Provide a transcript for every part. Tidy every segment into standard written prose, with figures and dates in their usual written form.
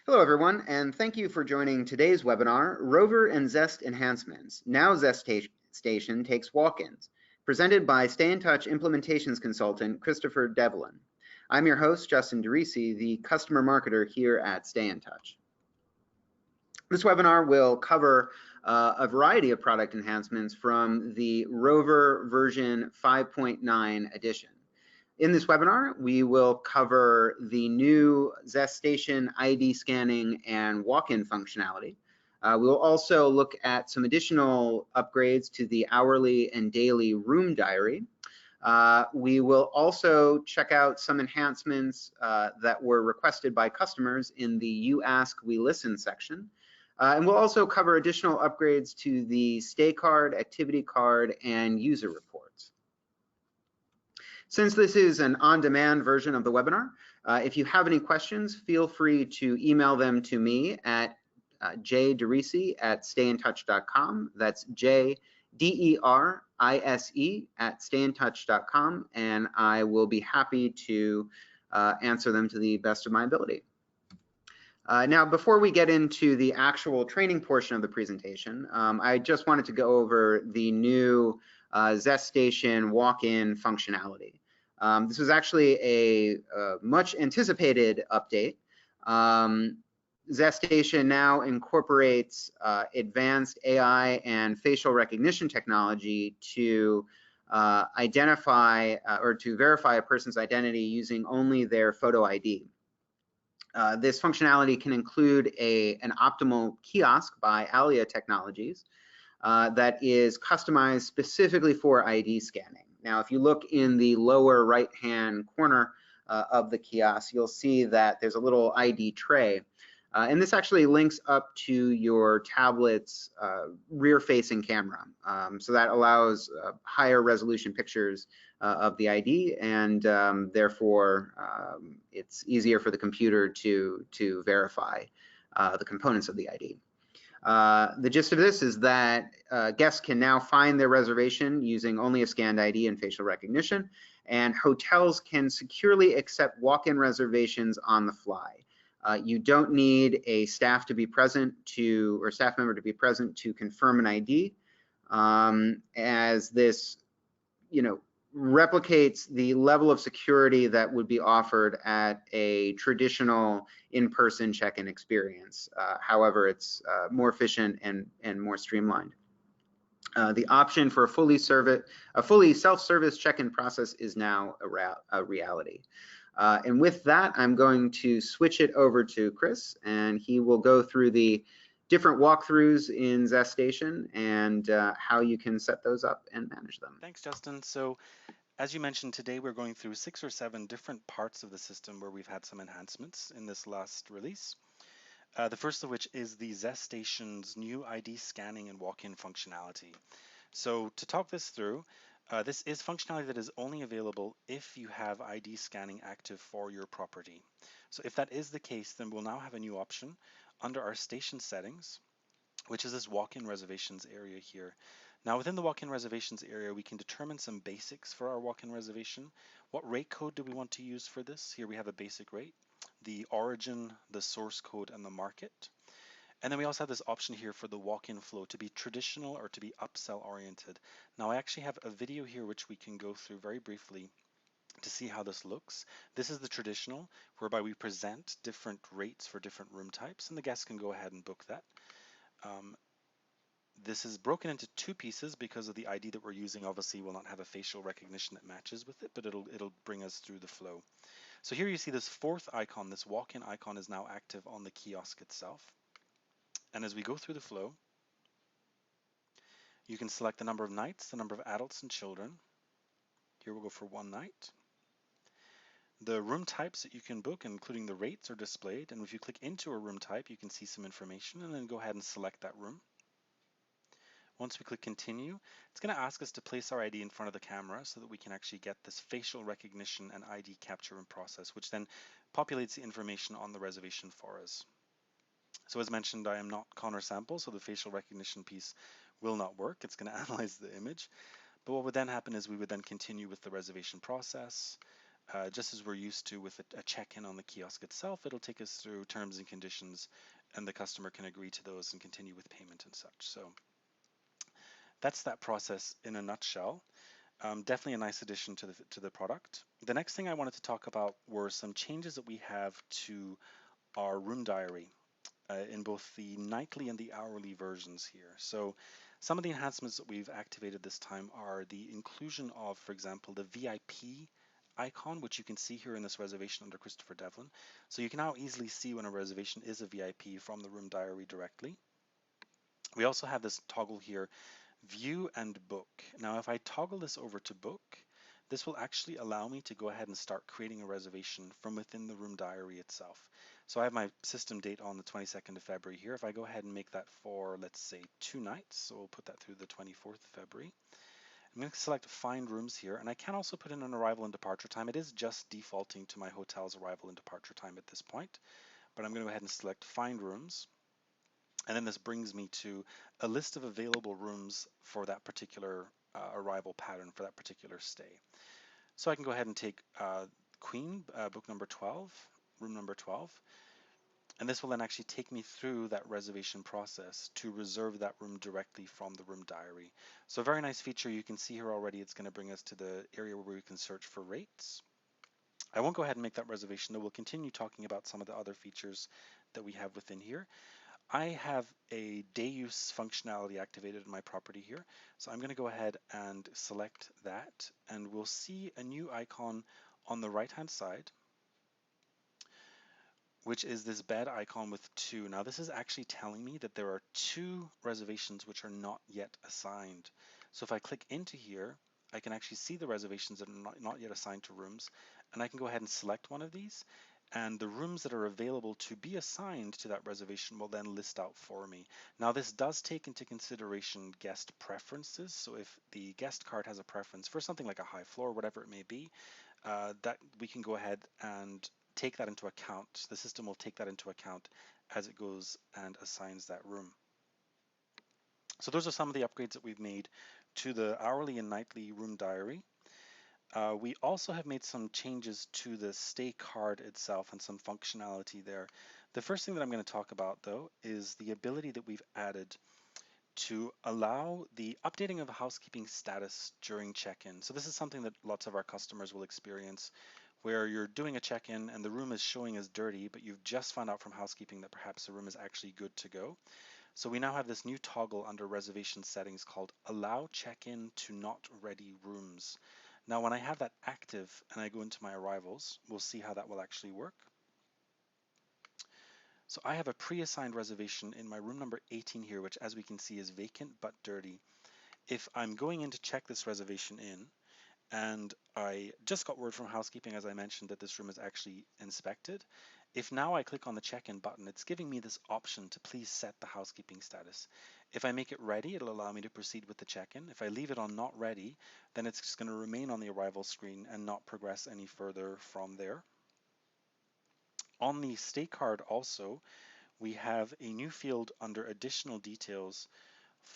Hello, everyone, and thank you for joining today's webinar, Rover and Zest Enhancements. Now Zest Station takes walk-ins, presented by Stayntouch Implementations Consultant, Christopher Devlin. I'm your host, Justin DeRisi, the customer marketer here at Stayntouch. This webinar will cover a variety of product enhancements from the Rover version 5.9 edition. In this webinar, we will cover the new Zest Station ID scanning and walk-in functionality. We will also look at some additional upgrades to the hourly and daily room diary. We will also check out some enhancements that were requested by customers in the You Ask, We Listen section. And we'll also cover additional upgrades to the Stay Card, Activity Card, and User Reports. Since this is an on-demand version of the webinar, if you have any questions, feel free to email them to me at jderisi@stayintouch.com. That's JDERISE@stayintouch.com, and I will be happy to answer them to the best of my ability. Now, before we get into the actual training portion of the presentation, I just wanted to go over the new Zest Station walk-in functionality. This was actually a much anticipated update. Zest Station now incorporates advanced AI and facial recognition technology to identify or to verify a person's identity using only their photo ID. This functionality can include an optimal kiosk by Alia Technologies that is customized specifically for ID scanning. Now, if you look in the lower right-hand corner of the kiosk, you'll see that there's a little ID tray. And this actually links up to your tablet's rear-facing camera. So that allows higher resolution pictures of the ID, and therefore it's easier for the computer to verify the components of the ID. The gist of this is that guests can now find their reservation using only a scanned ID and facial recognition, and hotels can securely accept walk-in reservations on the fly. You don't need a staff to be present or staff member to be present to confirm an ID, as this, replicates the level of security that would be offered at a traditional in-person check-in experience. However, it's more efficient and more streamlined. The option for a fully self-service check-in process is now a reality. And with that, I'm going to switch it over to Chris, and he will go through the different walkthroughs in Zest Station and how you can set those up and manage them. Thanks, Justin. So as you mentioned, today we're going through 6 or 7 different parts of the system where we've had some enhancements in this last release. The first of which is the Zest Station's new ID scanning and walk-in functionality. So to talk this through, this is functionality that is only available if you have ID scanning active for your property. So if that is the case, then we'll now have a new option under our station settings, which is this walk-in reservations area here. Now within the walk-in reservations area, we can determine some basics for our walk-in reservation. What rate code do we want to use for this? Here we have a basic rate, the origin, the source code, and the market. And then we also have this option here for the walk-in flow to be traditional or to be upsell oriented. Now I actually have a video here which we can go through very briefly to see how this looks. This is the traditional, whereby we present different rates for different room types, and the guests can go ahead and book that. This is broken into 2 pieces because of the ID that we're using. Obviously will not have a facial recognition that matches with it, but it'll bring us through the flow. So here you see this 4th icon, this walk-in icon is now active on the kiosk itself. And as we go through the flow, you can select the number of nights, the number of adults and children. Here we'll go for 1 night. The room types that you can book, including the rates, are displayed. And if you click into a room type, you can see some information and then go ahead and select that room. Once we click continue, it's going to ask us to place our ID in front of the camera so that we can actually get this facial recognition and ID capture in process, which then populates the information on the reservation for us. So as mentioned, I am not Connor Sample, so the facial recognition piece will not work. It's going to analyze the image. But what would then happen is we would then continue with the reservation process. just as we're used to with a check-in on the kiosk itself, it'll take us through terms and conditions, and the customer can agree to those and continue with payment and such. So that's that process in a nutshell. Definitely a nice addition to the product. The next thing I wanted to talk about were some changes that we have to our room diary in both the nightly and the hourly versions here. So some of the enhancements that we've activated this time are the inclusion of, for example, the VIP icon, which you can see here in this reservation under Christopher Devlin. So you can now easily see when a reservation is a VIP from the room diary directly. We also have this toggle here, view and book. Now, if I toggle this over to book, this will actually allow me to go ahead and start creating a reservation from within the room diary itself. So I have my system date on the 22nd of February here. If I go ahead and make that for, let's say, 2 nights, so we'll put that through the 24th of February. I'm going to select find rooms here, and I can also put in an arrival and departure time. It is just defaulting to my hotel's arrival and departure time at this point, but I'm going to go ahead and select find rooms. And then this brings me to a list of available rooms for that particular arrival pattern, for that particular stay. So I can go ahead and take Queen, book number 12, room number 12, and this will then actually take me through that reservation process to reserve that room directly from the room diary. So a very nice feature. You can see here already it's going to bring us to the area where we can search for rates. I won't go ahead and make that reservation, though we'll continue talking about some of the other features that we have within here. I have a day use functionality activated in my property here. So I'm going to go ahead and select that, and we'll see a new icon on the right hand side, which is this bed icon with 2. Now this is actually telling me that there are 2 reservations which are not yet assigned. So if I click into here, I can actually see the reservations that are not yet assigned to rooms, and I can go ahead and select one of these, and the rooms that are available to be assigned to that reservation will then list out for me. Now this does take into consideration guest preferences, so if the guest card has a preference for something like a high floor, whatever it may be, that we can go ahead and take that into account. The system will take that into account as it goes and assigns that room. So those are some of the upgrades that we've made to the hourly and nightly room diary. We also have made some changes to the stay card itself and some functionality there. The first thing that I'm going to talk about, though, is the ability that we've added to allow the updating of the housekeeping status during check-in. So this is something that lots of our customers will experience, where you're doing a check-in and the room is showing as dirty, but you've just found out from housekeeping that perhaps the room is actually good to go. So we now have this new toggle under reservation settings called Allow Check-in to Not Ready Rooms. Now when I have that active and I go into my arrivals, we'll see how that will actually work. So I have a pre-assigned reservation in my room number 18 here, which as we can see is vacant but dirty. If I'm going in to check this reservation in, and I just got word from housekeeping, as I mentioned, that this room is actually inspected. If now I click on the check-in button, it's giving me this option to please set the housekeeping status. If I make it ready, it'll allow me to proceed with the check-in. If I leave it on not ready, then it's just going to remain on the arrival screen and not progress any further from there. On the stay card also, we have a new field under additional details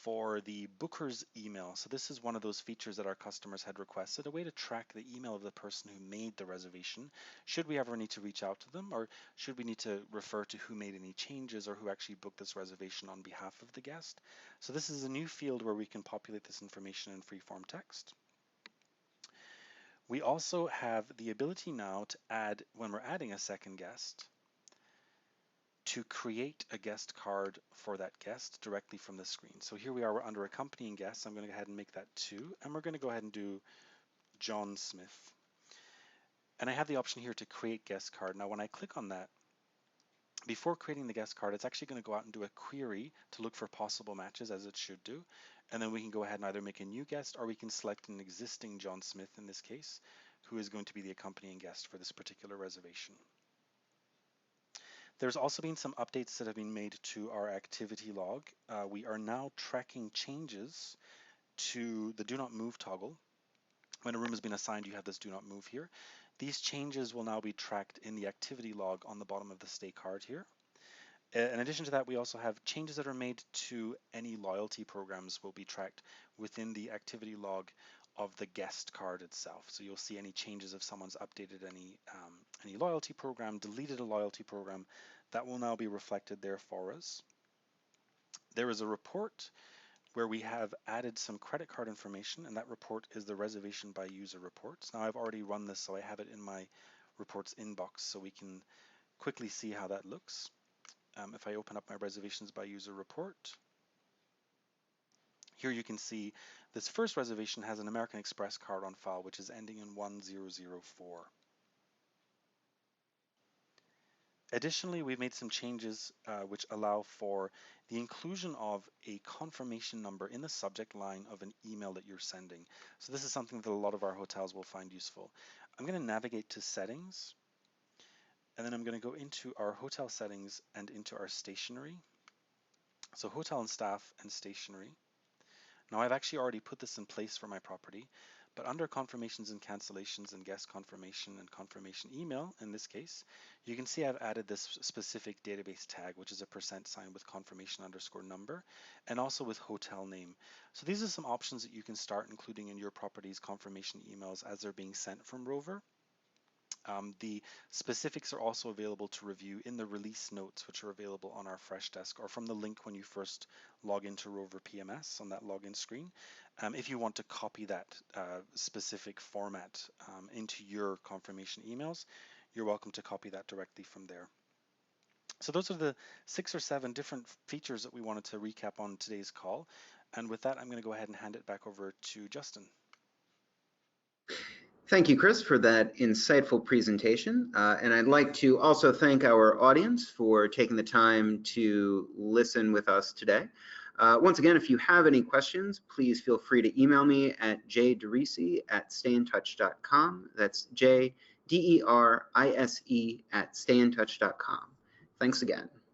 for the booker's email. So this is one of those features that our customers had requested, a way to track the email of the person who made the reservation. Should we ever need to reach out to them, or should we need to refer to who made any changes or who actually booked this reservation on behalf of the guest? So this is a new field where we can populate this information in free-form text. We also have the ability now to add, when we're adding a second guest, to create a guest card for that guest directly from the screen. So here we are, we're under accompanying guests. I'm going to go ahead and make that 2, and we're going to go ahead and do John Smith. And I have the option here to create guest card. Now when I click on that, before creating the guest card, it's actually going to go out and do a query to look for possible matches, as it should do. And then we can go ahead and either make a new guest, or we can select an existing John Smith in this case, who is going to be the accompanying guest for this particular reservation. There's also been some updates that have been made to our activity log. We are now tracking changes to the do not move toggle. When a room has been assigned, you have this do not move here. These changes will now be tracked in the activity log on the bottom of the stay card here. In addition to that, we also have changes that are made to any loyalty programs will be tracked within the activity log of the guest card itself. So you'll see any changes if someone's updated any loyalty program, deleted a loyalty program, that will now be reflected there for us. There is a report where we have added some credit card information, and that report is the reservation by user reports. Now I've already run this, so I have it in my reports inbox, so we can quickly see how that looks. If I open up my reservations by user report, here you can see this first reservation has an American Express card on file, which is ending in 1004. Additionally, we've made some changes which allow for the inclusion of a confirmation number in the subject line of an email that you're sending. So this is something that a lot of our hotels will find useful. I'm going to navigate to settings, and then I'm going to go into our hotel settings and into our stationery. So hotel and staff and stationery. Now I've actually already put this in place for my property, but under confirmations and cancellations and guest confirmation and confirmation email, in this case, you can see I've added this specific database tag, which is a % with confirmation underscore number, and also with hotel name. So these are some options that you can start including in your property's confirmation emails as they're being sent from Rover. The specifics are also available to review in the release notes, which are available on our Fresh Desk or from the link when you first log into Rover PMS on that login screen. If you want to copy that specific format into your confirmation emails, you're welcome to copy that directly from there. So those are the 6 or 7 different features that we wanted to recap on today's call. And with that, I'm going to go ahead and hand it back over to Justin. Thank you, Chris, for that insightful presentation. And I'd like to also thank our audience for taking the time to listen with us today. Once again, if you have any questions, please feel free to email me at jderise@stayntouch.com. That's JDERISE@stayntouch.com. Thanks again.